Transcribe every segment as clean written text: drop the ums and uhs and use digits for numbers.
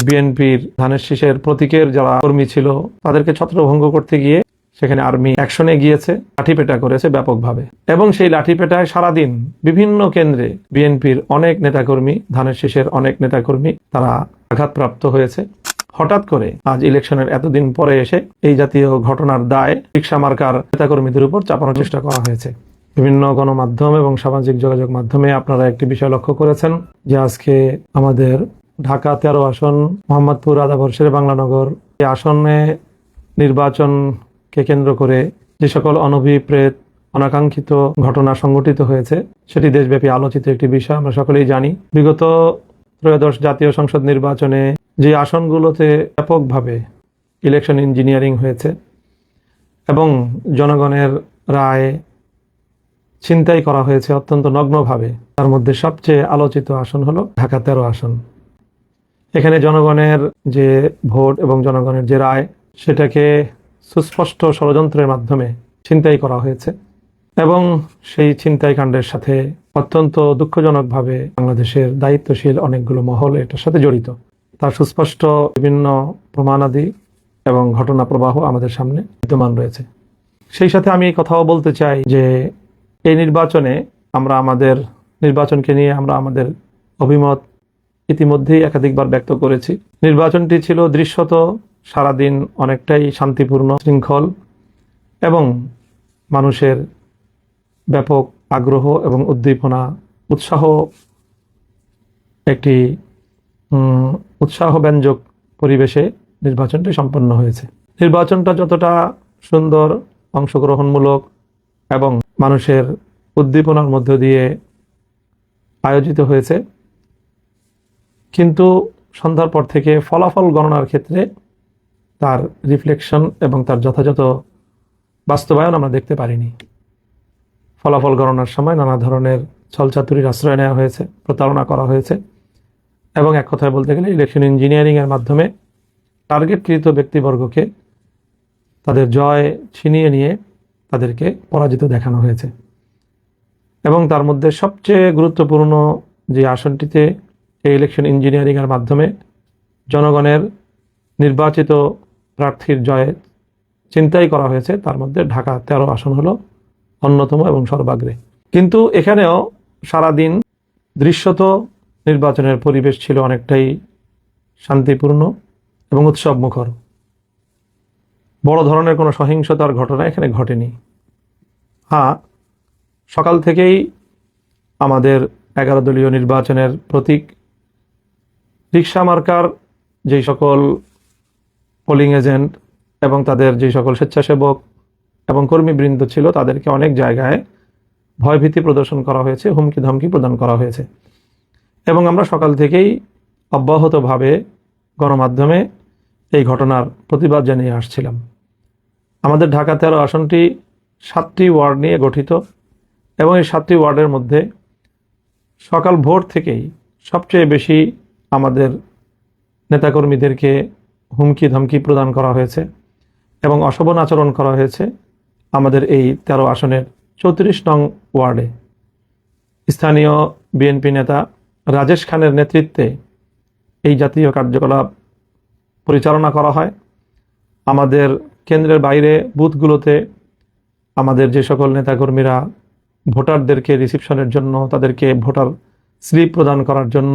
বিএনপির ধানের শীষের প্রতীকের যারা কর্মী ছিল তাদেরকে ছত্রভঙ্গ করতে গিয়ে সেখানে আর্মি অ্যাকশনে গিয়েছে, লাঠিপেটা করেছে ব্যাপকভাবে। এবং সেই লাঠিপেটায় সারাদিন বিভিন্ন কেন্দ্রে বিএনপির অনেক নেতাকর্মী, ধানের শীষের অনেক নেতাকর্মী তারা আঘাতপ্রাপ্ত হয়েছে। হঠাৎ করে আজ ইলেকশনের এতদিন পরে এসে এই জাতীয় ঘটনার দায় রিকশা মার্কার নেতাকর্মীদের উপর চাপানোর চেষ্টা করা হয়েছে। বিভিন্ন গণমাধ্যম এবং সামাজিক যোগাযোগ মাধ্যমে আপনারা একটি বিষয় লক্ষ্য করেছেন যে আজকে আমাদের ঢাকা 13 আসন, মোহাম্মদপুর, আদাবর্ষের বাংলানগর এই আসনে নির্বাচনকে কেন্দ্র করে যে সকল অনভিপ্রেত অনাকাঙ্ক্ষিত ঘটনা সংঘটিত হয়েছে সেটি দেশব্যাপী আলোচিত একটি বিষয়। আমরা সকলেই জানি বিগত ত্রয়োদশ জাতীয় সংসদ নির্বাচনে যে আসনগুলোতে ব্যাপকভাবে ইলেকশন ইঞ্জিনিয়ারিং হয়েছে এবং জনগণের রায় ছিনতাই করা হয়েছে অত্যন্ত নগ্নভাবে, তার মধ্যে সবচেয়ে আলোচিত আসন হলো ঢাকা 13 আসন। এখানে জনগণের যে ভোট এবং জনগণের যে রায় সেটাকে সুস্পষ্ট ষড়যন্ত্রের মাধ্যমে ছিনতাই করা হয়েছে এবং সেই ছিনতাই কাণ্ডের সাথে অত্যন্ত দুঃখজনকভাবে বাংলাদেশের দায়িত্বশীল অনেকগুলো মহল এটার সাথে জড়িত। তার সুস্পষ্ট বিভিন্ন প্রমাণাদি এবং ঘটনা প্রবাহ আমাদের সামনে বিদ্যমান রয়েছে। সেই সাথে আমি কথাও বলতে চাই যে এই নির্বাচনে আমরা আমাদের নির্বাচনকে নিয়ে আমরা আমাদের অভিমত ইতিমধ্যেই একাধিকবার ব্যক্ত করেছি। নির্বাচনটি ছিল দৃশ্যত সারাদিন অনেকটাই শান্তিপূর্ণ, শৃঙ্খল এবং মানুষের ব্যাপক আগ্রহ এবং উদ্দীপনা, একটি উৎসাহব্যঞ্জক পরিবেশে নির্বাচনটি সম্পন্ন হয়েছে। নির্বাচনটা যতটা সুন্দর, অংশগ্রহণমূলক এবং মানুষের উদ্দীপনার মধ্য দিয়ে আয়োজিত হয়েছে, কিন্তু সন্ধ্যার পর থেকে ফলাফল গণনার ক্ষেত্রে তার রিফ্লেকশন এবং তার যথাযথ বাস্তবায়ন আমরা দেখতে পারিনি। ফলাফল গণনার সময় নানা ধরনের ছলচাতুরির আশ্রয় নেওয়া হয়েছে, প্রতারণা করা হয়েছে এবং এক কথায় বলতে গেলে ইলেকশন ইঞ্জিনিয়ারিংয়ের মাধ্যমে টার্গেটকৃত ব্যক্তিবর্গকে তাদের জয় ছিনিয়ে নিয়ে তাদেরকে পরাজিত দেখানো হয়েছে। এবং তার মধ্যে সবচেয়ে গুরুত্বপূর্ণ যে আসনটিতে এই ইলেকশন ইঞ্জিনিয়ারিংয়ের মাধ্যমে জনগণের নির্বাচিত প্রার্থীর জয়ে ছিনতাই করা হয়েছে, তার মধ্যে ঢাকা 13 আসন হলো অন্যতম এবং সর্বাগ্রে। কিন্তু এখানেও সারাদিন দৃশ্যত নির্বাচনের পরিবেশ ছিল অনেকটাই শান্তিপূর্ণ এবং উৎসবমুখর। বড় ধরনের কোনো সহিংসতার ঘটনা এখানে ঘটেনি। হ্যাঁ, সকাল থেকেই আমাদের 11 দলীয় নির্বাচনের প্রতীক রিকশা মার্কার যেই সকল পোলিং এজেন্ট এবং তাদের যেই সকল স্বেচ্ছাসেবক এবং কর্মীবৃন্দ ছিল তাদেরকে অনেক জায়গায় ভয়ভীতি প্রদর্শন করা হয়েছে, হুমকি ধমকি প্রদান করা হয়েছে। এবং আমরা সকাল থেকেই অব্যাহতভাবে গণমাধ্যমে এই ঘটনার প্রতিবাদ জানিয়ে আসছিলাম। আমাদের ঢাকা 13 আসনটি 7টি ওয়ার্ড নিয়ে গঠিত এবং এই 7টি ওয়ার্ডের মধ্যে সকাল ভোর থেকেই সবচেয়ে বেশি আমাদের নেতাকর্মীদেরকে হুমকি ধমকি প্রদান করা হয়েছে এবং অশোভন আচরণ করা হয়েছে আমাদের এই 13 আসনের 34 নং ওয়ার্ডে। স্থানীয় বিএনপি নেতা রাজেশ খানের নেতৃত্বে এই জাতীয় কার্যকলাপ পরিচালনা করা হয়। আমাদের কেন্দ্রের বাইরে বুথগুলোতে আমাদের যে সকল নেতাকর্মীরা ভোটারদেরকে রিসিপশনের জন্য, তাদেরকে ভোটার স্লিপ প্রদান করার জন্য,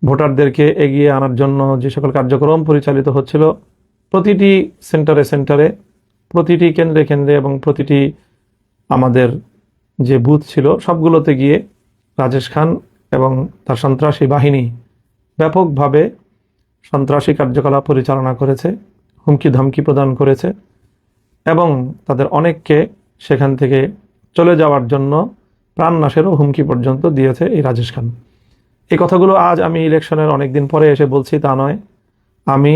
ভোটারদেরকে এগিয়ে আনার জন্য যে সকল কার্যক্রম পরিচালিত হচ্ছিল, প্রতিটি সেন্টারে, প্রতিটি কেন্দ্রে এবং প্রতিটি আমাদের যে বুথ ছিল সবগুলোতে গিয়ে রাজেশ খান এবং তার সন্ত্রাসী বাহিনী ব্যাপকভাবে সন্ত্রাসী কার্যকলাপ পরিচালনা করেছে, হুমকি ধমকি প্রদান করেছে এবং তাদের অনেককে সেখান থেকে চলে যাওয়ার জন্য প্রাণনাশেরও হুমকি পর্যন্ত দিয়েছে এই রাজেশ খান। এই কথাগুলো আজ আমি ইলেকশনের অনেক দিন পরে এসে বলছি তা নয়। আমি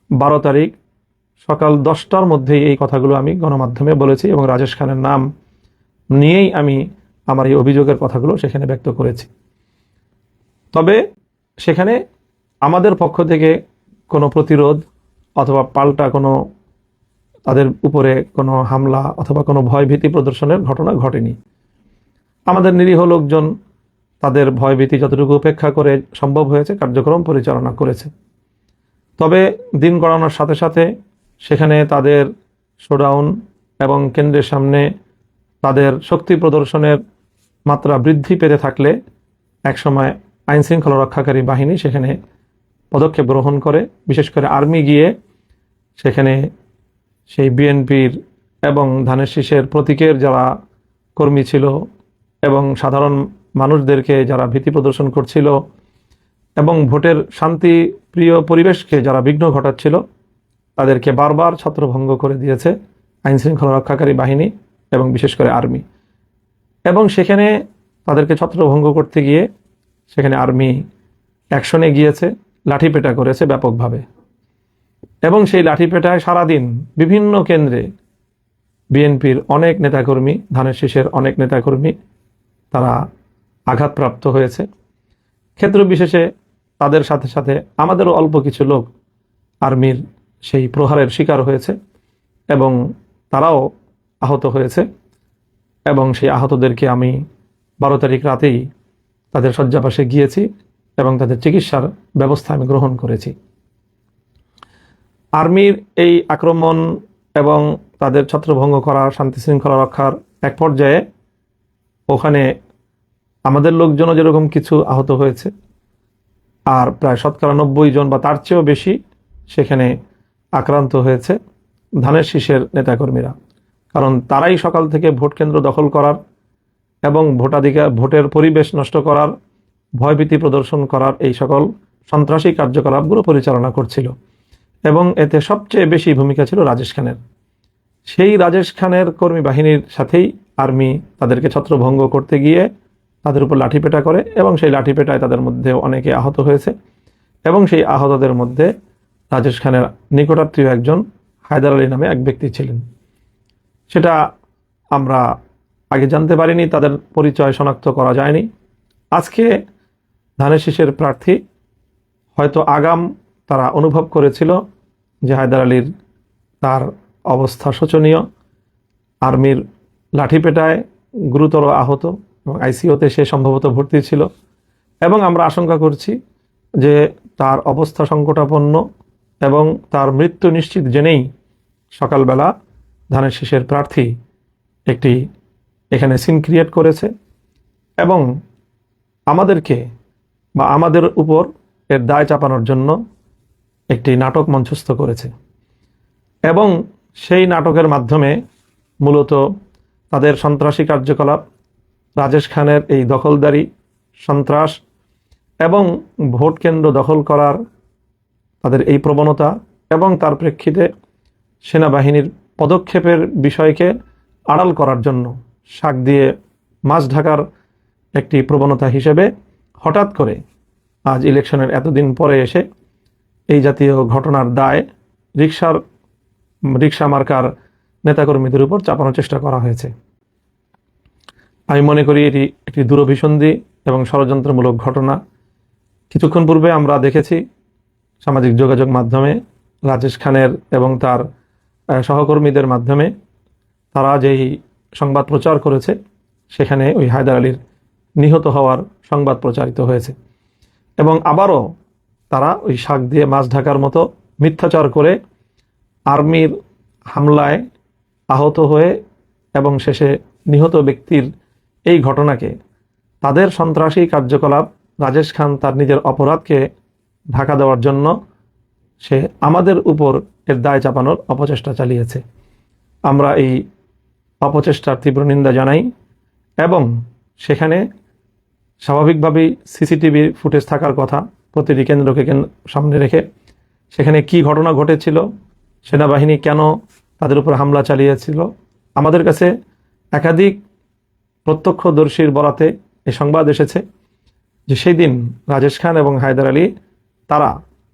12 তারিখ সকাল 10টার মধ্যেই এই কথাগুলো আমি গণমাধ্যমে বলেছি এবং রাজেশ খানের নাম নিয়েই আমি আমার এই অভিযোগের কথাগুলো সেখানে ব্যক্ত করেছি। তবে সেখানে আমাদের পক্ষ থেকে কোনো প্রতিরোধ অথবা পাল্টা কোনো তাদের উপরে কোনো হামলা অথবা কোনো ভয়ভীতি প্রদর্শনের ঘটনা ঘটেনি। আমাদের নিরীহ লোকজন তাদের ভয়ভীতি যতটুকু উপেক্ষা করে সম্ভব হয়েছে কার্যক্রম পরিচালনা করেছে। তবে দিন গড়ানোর সাথে সাথে সেখানে তাদের শোডাউন এবং কেন্দ্রের সামনে তাদের শক্তি প্রদর্শনের মাত্রা বৃদ্ধি পেতে থাকলে একসময় আইন শৃঙ্খলা রক্ষাকারী বাহিনী সেখানে পদক্ষেপ গ্রহণ করে, বিশেষ করে আর্মি গিয়ে সেখানে সেই বিএনপির এবং ধানের শীষের প্রতীকের যারা কর্মী ছিল এবং সাধারণ মানুষদেরকে যারা ভীতি প্রদর্শন করছিল এবং ভোটের শান্তিপ্রিয় পরিবেশকে যারা বিঘ্ন ঘটাচ্ছিল তাদেরকে বারবার ছত্রভঙ্গ করে দিয়েছে আইন শৃঙ্খলা রক্ষাকারী বাহিনী এবং বিশেষ করে আর্মি। এবং সেখানে তাদেরকে ছত্রভঙ্গ করতে গিয়ে সেখানে আর্মি অ্যাকশনে গিয়েছে, লাঠিপেটা করেছে ব্যাপকভাবে। এবং সেই লাঠিপেটায় সারাদিন বিভিন্ন কেন্দ্রে বিএনপির অনেক নেতাকর্মী, ধানের শীষের অনেক নেতাকর্মী তারা আঘাতপ্রাপ্ত হয়েছে। ক্ষেত্র বিশেষে তাদের সাথে সাথে আমাদেরও অল্প কিছু লোক আর্মির সেই প্রহারের শিকার হয়েছে এবং তারাও আহত হয়েছে। এবং সেই আহতদেরকে আমি 12 তারিখ রাতেই তাদের শয্যাপাশে গিয়েছি এবং তাদের চিকিৎসার ব্যবস্থা আমি গ্রহণ করেছি। আর্মির এই আক্রমণ এবং তাদের ছত্রভঙ্গ করা, শান্তি শৃঙ্খলা রক্ষার এক পর্যায়ে ওখানে আমাদের লোকজনও যেরকম কিছু আহত হয়েছে, আর প্রায় 90% জন বা তার চেয়েও বেশি সেখানে আক্রান্ত হয়েছে ধানের শীষের নেতাকর্মীরা। কারণ তারাই সকাল থেকে ভোট কেন্দ্র দখল করার এবং ভোটের পরিবেশ নষ্ট করার, ভয়ভীতি প্রদর্শন করার এই সকল সন্ত্রাসী কার্যকলাপগুলো পরিচালনা করছিল। এবং এতে সবচেয়ে বেশি ভূমিকা ছিল রাজেশ খানের। সেই রাজেশ খানের কর্মী বাহিনীর সাথেই আর্মি তাদেরকে ছত্রভঙ্গ করতে গিয়ে তাদের উপর লাঠিপেটা করে এবং সেই লাঠিপেটায় তাদের মধ্যে অনেকে আহত হয়েছে। এবং সেই আহতদের মধ্যে রাজেশ খানের নিকটাত্মীয় একজন হায়দার আলী নামে এক ব্যক্তি ছিলেন। সেটা আমরা আগে জানতে পারিনি, তাদের পরিচয় শনাক্ত করা যায়নি। আজকে ধানের শীষের প্রার্থী হয়তো আগাম তারা অনুভব করেছিল যে হায়দার আলীর তার অবস্থা শোচনীয়, আর্মির লাঠিপেটায় গুরুতর আহত এবং আইসিইউতে সে সম্ভবত ভর্তি ছিল। এবং আমরা আশঙ্কা করছি যে তার অবস্থা সংকটাপন্ন এবং তার মৃত্যু নিশ্চিত জেনেই সকালবেলা ধানের শীষের প্রার্থী একটি এখানে সিন ক্রিয়েট করেছে এবং আমাদেরকে বা আমাদের উপর এর দায় চাপানোর জন্য একটি নাটক মঞ্চস্থ করেছে। এবং সেই নাটকের মাধ্যমে মূলত তাদের সন্ত্রাসী কার্যকলাপ, রাজেশ খানের এই দখলদারি, সন্ত্রাস এবং ভোট কেন্দ্র দখল করার তাদের এই প্রবণতা এবং তার প্রেক্ষিতে সেনাবাহিনীর পদক্ষেপের বিষয়কে আড়াল করার জন্য শাক দিয়ে মাছ ঢাকার একটি প্রবণতা হিসেবে হঠাৎ করে আজ ইলেকশনের এতদিন পরে এসে এই জাতীয় ঘটনার দায় রিক্সা মার্কার নেতাকর্মীদের উপর চাপানোর চেষ্টা করা হয়েছে। আমি মনে করি এটি একটি দূরভিসন্ধি এবং ষড়যন্ত্রমূলক ঘটনা। কিছুক্ষণ পূর্বে আমরা দেখেছি সামাজিক যোগাযোগ মাধ্যমে রাজেশ খানের এবং তার সহকর্মীদের মাধ্যমে তারা যেই সংবাদ প্রচার করেছে সেখানে ওই হায়দার আলীর নিহত হওয়ার সংবাদ প্রচারিত হয়েছে। এবং আবারও তারা ওই শাক দিয়ে মাছ ঢাকার মতো মিথ্যাচার করে আর্মির হামলায় আহত হয়ে এবং শেষে নিহত ব্যক্তির এই ঘটনাকে তাদের সন্ত্রাসী কার্যকলাপ, রাজেশ খান তার নিজের অপরাধকে ঢাকা দেওয়ার জন্য সে আমাদের উপর এর দায় চাপানোর অপচেষ্টা চালিয়েছে। আমরা এই অপচেষ্টার তীব্র নিন্দা জানাই এবং সেখানে স্বাভাবিকভাবেই সিসিটিভি ফুটেজ থাকার কথা প্রতিটি কেন্দ্রকে সামনে রেখে সেখানে কি ঘটনা ঘটেছিল, সেনাবাহিনী কেন তাদের উপর হামলা চালিয়েছিল। আমাদের কাছে একাধিক প্রত্যক্ষদর্শীর বরাতে এই সংবাদ এসেছে যে সেই দিন রাজেশ খান এবং হায়দার আলী তারা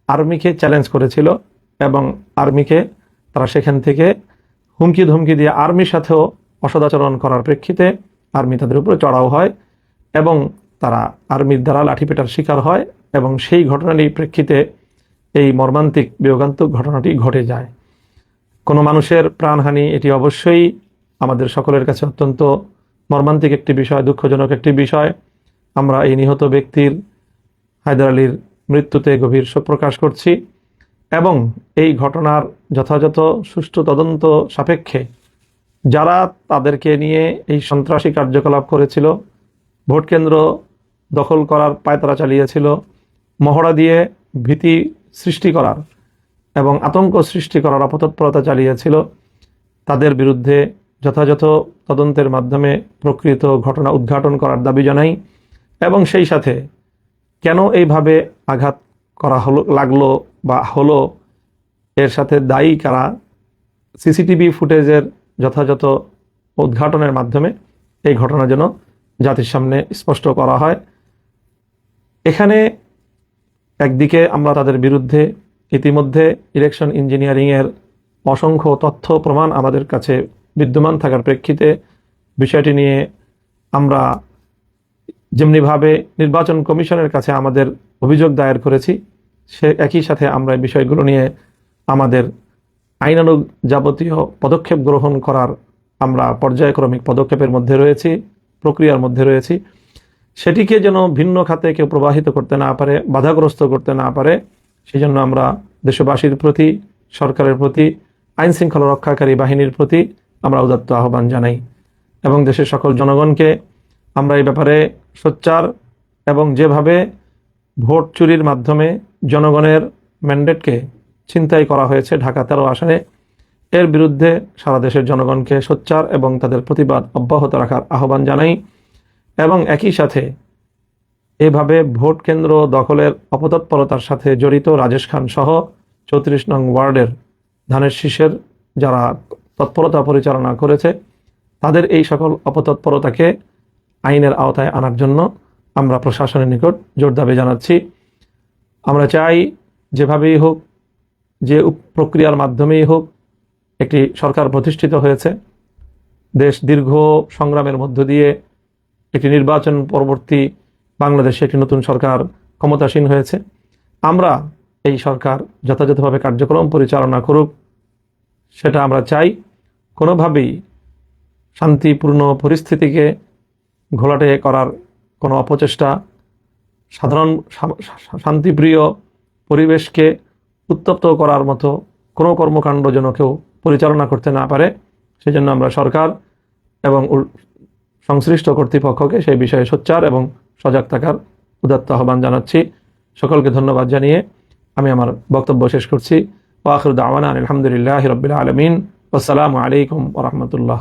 আর্মিকে চ্যালেঞ্জ করেছিল এবং আর্মিকে তারা সেখান থেকে হুমকি ধমকি দিয়ে আর্মির সাথেও অসদাচরণ করার প্রেক্ষিতে আর্মি তাদের উপরে চড়াও হয় এবং তারা আর্মির দ্বারা লাঠিপেটার শিকার হয় এবং সেই ঘটনারই প্রেক্ষিতে এই মর্মান্তিক বিয়োগান্তক ঘটনাটি ঘটে যায়। কোনো মানুষের প্রাণহানি এটি অবশ্যই আমাদের সকলের কাছে অত্যন্ত মর্মান্তিক একটি বিষয়, দুঃখজনক একটি বিষয়। আমরা এই নিহত ব্যক্তির হায়দার আলীর মৃত্যুতে গভীর শোক প্রকাশ করছি এবং এই ঘটনার যথাযথ সুষ্ঠু তদন্ত সাপেক্ষে যারা তাদেরকে নিয়ে এই সন্ত্রাসী কার্যকলাপ করেছিল, ভোট কেন্দ্র দখল করার পায়তারা চালিয়েছিল, মহড়া দিয়ে ভীতি সৃষ্টি করার এবং আতঙ্ক সৃষ্টি করার অপতৎপরতা চালিয়েছিল, তাদের বিরুদ্ধে যথাযথ তদন্তের মাধ্যমে প্রকৃত ঘটনা উদ্ঘাটন করার দাবি জানাই। এবং সেই সাথে কেন এইভাবে আঘাত করা লাগলো বা হলো, এর সাথে দায়ী কারা, সিসিটিভি ফুটেজের যথাযথ উদ্ঘাটনের মাধ্যমে এই ঘটনা যেন জাতির সামনে স্পষ্ট করা হয়। এখানে একদিকে আমরা তাদের বিরুদ্ধে ইতিমধ্যে ইলেকশন ইঞ্জিনিয়ারিংয়ের অসংখ্য তথ্য প্রমাণ আমাদের কাছে বিদ্যমান থাকার প্রেক্ষিতে বিষয়টি নিয়ে আমরা যেমনিভাবে নির্বাচন কমিশনের কাছে আমাদের অভিযোগ দায়ের করেছি, সে একই সাথে আমরা এই বিষয়গুলো নিয়ে আমাদের আইনানুগ যাবতীয় পদক্ষেপ গ্রহণ করার আমরা পর্যায়ক্রমিক পদক্ষেপের মধ্যে রয়েছি, প্রক্রিয়ার মধ্যে রয়েছি। সেটিকে যেন ভিন্ন খাতে কেউ প্রবাহিত করতে না পারে, বাধাগ্রস্ত করতে না পারে, সেই জন্য আমরা দেশবাসীর প্রতি, সরকারের প্রতি, আইন শৃঙ্খলা রক্ষাকারী বাহিনীর প্রতি আমরা উদাত্ত আহ্বান জানাই এবং দেশের সকল জনগণকে আমরা এই ব্যাপারে সোচ্চার এবং যেভাবে ভোট চুরির মাধ্যমে জনগণের ম্যান্ডেটকে ছিনতাই করা হয়েছে ঢাকা 13 আসনে, এর বিরুদ্ধে সারা দেশের জনগণকে সোচ্চার এবং তাদের প্রতিবাদ অব্যাহত রাখার আহ্বান জানাই। এবং একই সাথে এভাবে ভোট কেন্দ্র দখলের অপতৎপরতার সাথে জড়িত রাজেশ খান সহ 34 নং ওয়ার্ডের ধানের শীষের যারা তৎপরতা পরিচালনা করেছে, তাদের এই সকল অপতৎপরতাকে আইনের আওতায় আনার জন্য আমরা প্রশাসনের নিকট জোর দাবি জানাচ্ছি। আমরা চাই যেভাবেই হোক, যে প্রক্রিয়ার মাধ্যমেই হোক, একটি সরকার প্রতিষ্ঠিত হয়েছে, দেশ দীর্ঘ সংগ্রামের মধ্য দিয়ে একটি নির্বাচন পরবর্তী বাংলাদেশে একটি নতুন সরকার ক্ষমতাসীন হয়েছে। আমরা এই সরকার যথাযথভাবে কার্যক্রম পরিচালনা করুক, সেটা আমরা চাই। কোনোভাবেই শান্তিপূর্ণ পরিস্থিতিকে ঘোলাটে করার কোনো অপচেষ্টা, সাধারণ শান্তিপ্রিয় পরিবেশকে উত্তপ্ত করার মতো কোনো কর্মকাণ্ড যেন কেউ পরিচালনা করতে না পারে, সেজন্য আমরা সরকার এবং সংশ্লিষ্ট কর্তৃপক্ষকে সেই বিষয়ে সোচ্চার এবং সজাগ থাকার উদাত্ত আহ্বান জানাচ্ছি। সকলকে ধন্যবাদ জানিয়ে আমি আমার বক্তব্য শেষ করছি। ওয়া আখিরু দাওয়ানা আলহামদুলিল্লাহি রাব্বিল আলামিন। আসসালামু আলাইকুম ওয়া রাহমাতুল্লাহ।